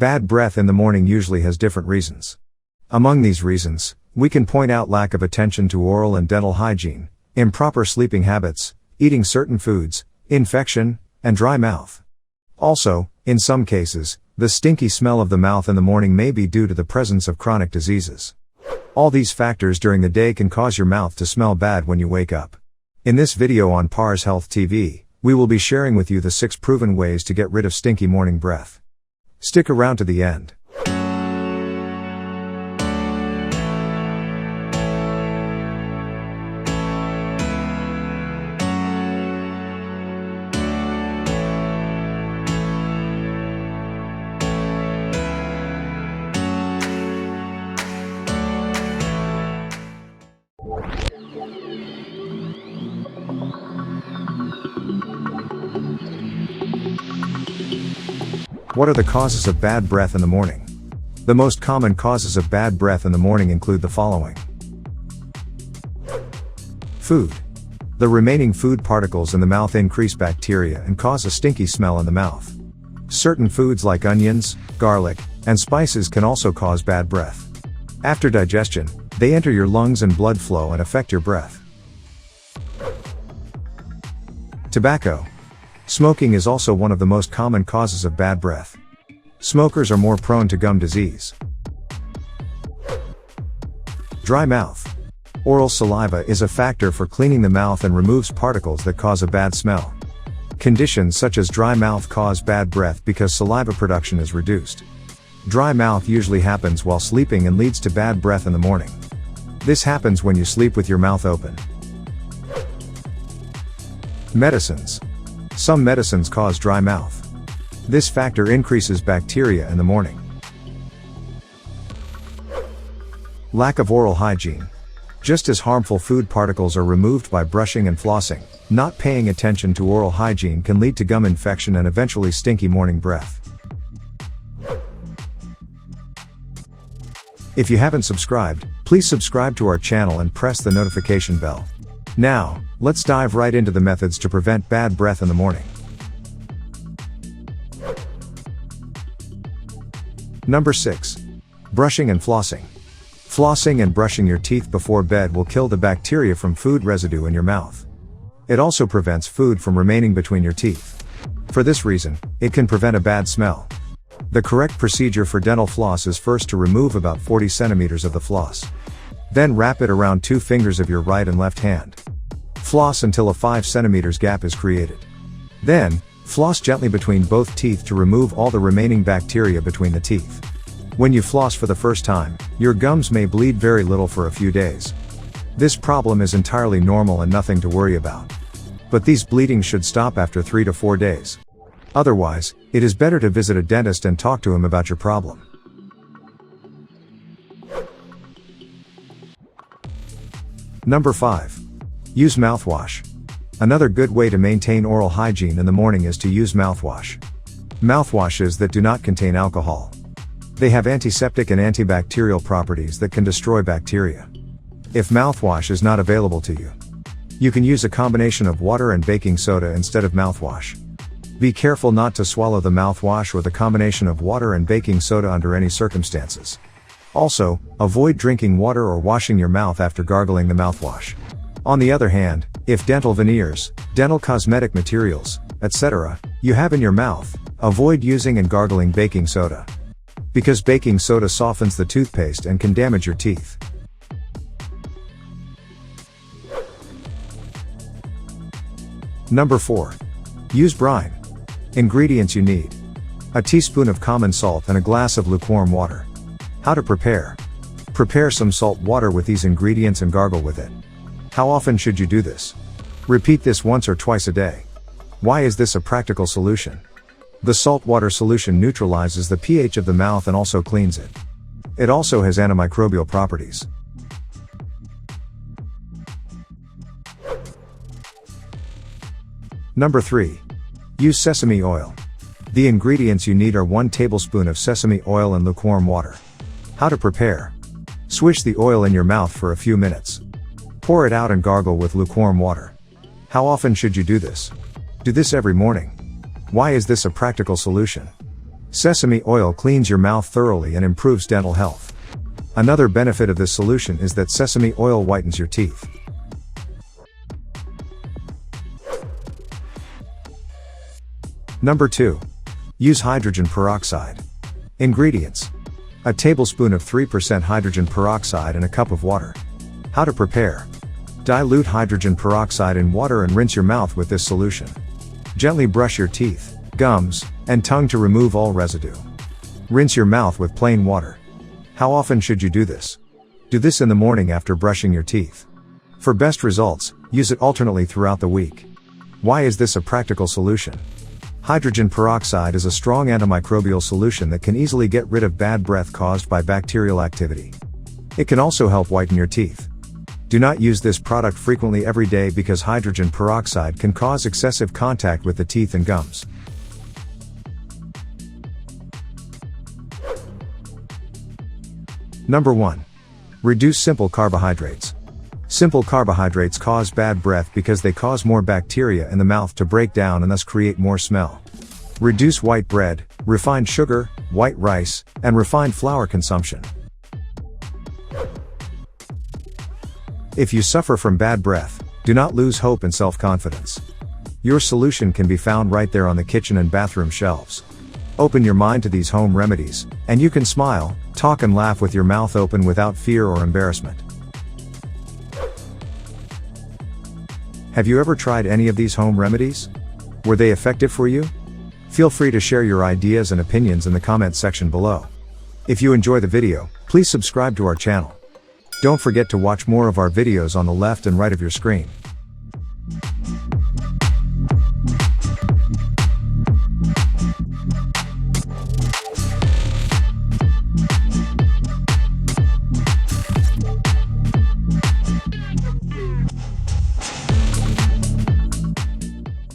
Bad breath in the morning usually has different reasons. Among these reasons, we can point out lack of attention to oral and dental hygiene, improper sleeping habits, eating certain foods, infection, and dry mouth. Also, in some cases, the stinky smell of the mouth in the morning may be due to the presence of chronic diseases. All these factors during the day can cause your mouth to smell bad when you wake up. In this video on parshealthhtv, we will be sharing with you the 6 proven ways to get rid of stinky morning breath. Stick around to the end. What are the causes of bad breath in the morning? The most common causes of bad breath in the morning include the following. Food. The remaining food particles in the mouth increase bacteria and cause a stinky smell in the mouth. Certain foods like onions, garlic, and spices can also cause bad breath. After digestion, they enter your lungs and blood flow and affect your breath. Tobacco. Smoking is also one of the most common causes of bad breath. Smokers are more prone to gum disease. Dry mouth. Oral saliva is a factor for cleaning the mouth and removes particles that cause a bad smell. Conditions such as dry mouth cause bad breath because saliva production is reduced. Dry mouth usually happens while sleeping and leads to bad breath in the morning. This happens when you sleep with your mouth open. Medicines. Some medicines cause dry mouth. This factor increases bacteria in the morning. Lack of oral hygiene. Just as harmful food particles are removed by brushing and flossing, not paying attention to oral hygiene can lead to gum infection and eventually stinky morning breath. If you haven't subscribed, please subscribe to our channel and press the notification bell. Now, let's dive right into the methods to prevent bad breath in the morning. Number 6. Brushing and flossing. Flossing and brushing your teeth before bed will kill the bacteria from food residue in your mouth. It also prevents food from remaining between your teeth. For this reason, it can prevent a bad smell. The correct procedure for dental floss is first to remove about 40 centimeters of the floss. Then wrap it around 2 fingers of your right and left hand. Floss until a 5 centimeters gap is created. Then, floss gently between both teeth to remove all the remaining bacteria between the teeth. When you floss for the first time, your gums may bleed very little for a few days. This problem is entirely normal and nothing to worry about. But these bleedings should stop after 3 to 4 days. Otherwise, it is better to visit a dentist and talk to him about your problem. Number 5. Use mouthwash. Another good way to maintain oral hygiene in the morning is to use mouthwash. Mouthwashes that do not contain alcohol. They have antiseptic and antibacterial properties that can destroy bacteria. If mouthwash is not available to you, you can use a combination of water and baking soda instead of mouthwash. Be careful not to swallow the mouthwash or the combination of water and baking soda under any circumstances. Also, avoid drinking water or washing your mouth after gargling the mouthwash. On the other hand, if dental veneers, dental cosmetic materials, etc., you have in your mouth, avoid using and gargling baking soda. Because baking soda softens the toothpaste and can damage your teeth. Number 4. Use brine. Ingredients you need. A teaspoon of common salt and a glass of lukewarm water. How to prepare. Prepare some salt water with these ingredients and gargle with it. How often should you do this? Repeat this once or twice a day. Why is this a practical solution? The salt water solution neutralizes the pH of the mouth and also cleans it. It also has antimicrobial properties. Number 3. Use sesame oil. The ingredients you need are 1 tablespoon of sesame oil and lukewarm water. How to prepare. Swish the oil in your mouth for a few minutes. Pour it out and gargle with lukewarm water. How often should you do this? Do this every morning. Why is this a practical solution? Sesame oil cleans your mouth thoroughly and improves dental health. Another benefit of this solution is that sesame oil whitens your teeth. Number 2. Use hydrogen peroxide. Ingredients: a tablespoon of 3% hydrogen peroxide in a cup of water. How to prepare: dilute hydrogen peroxide in water and rinse your mouth with this solution. Gently brush your teeth, gums, and tongue to remove all residue. Rinse your mouth with plain water. How often should you do this? Do this in the morning after brushing your teeth. For best results, use it alternately throughout the week. Why is this a practical solution? Hydrogen peroxide is a strong antimicrobial solution that can easily get rid of bad breath caused by bacterial activity. It can also help whiten your teeth. Do not use this product frequently every day because hydrogen peroxide can cause excessive contact with the teeth and gums. Number 1. Reduce simple carbohydrates. Simple carbohydrates cause bad breath because they cause more bacteria in the mouth to break down and thus create more smell. Reduce white bread, refined sugar, white rice, and refined flour consumption. If you suffer from bad breath, do not lose hope and self-confidence. Your solution can be found right there on the kitchen and bathroom shelves. Open your mind to these home remedies, and you can smile, talk and laugh with your mouth open without fear or embarrassment. Have you ever tried any of these home remedies? Were they effective for you? Feel free to share your ideas and opinions in the comments section below. If you enjoy the video, please subscribe to our channel. Don't forget to watch more of our videos on the left and right of your screen.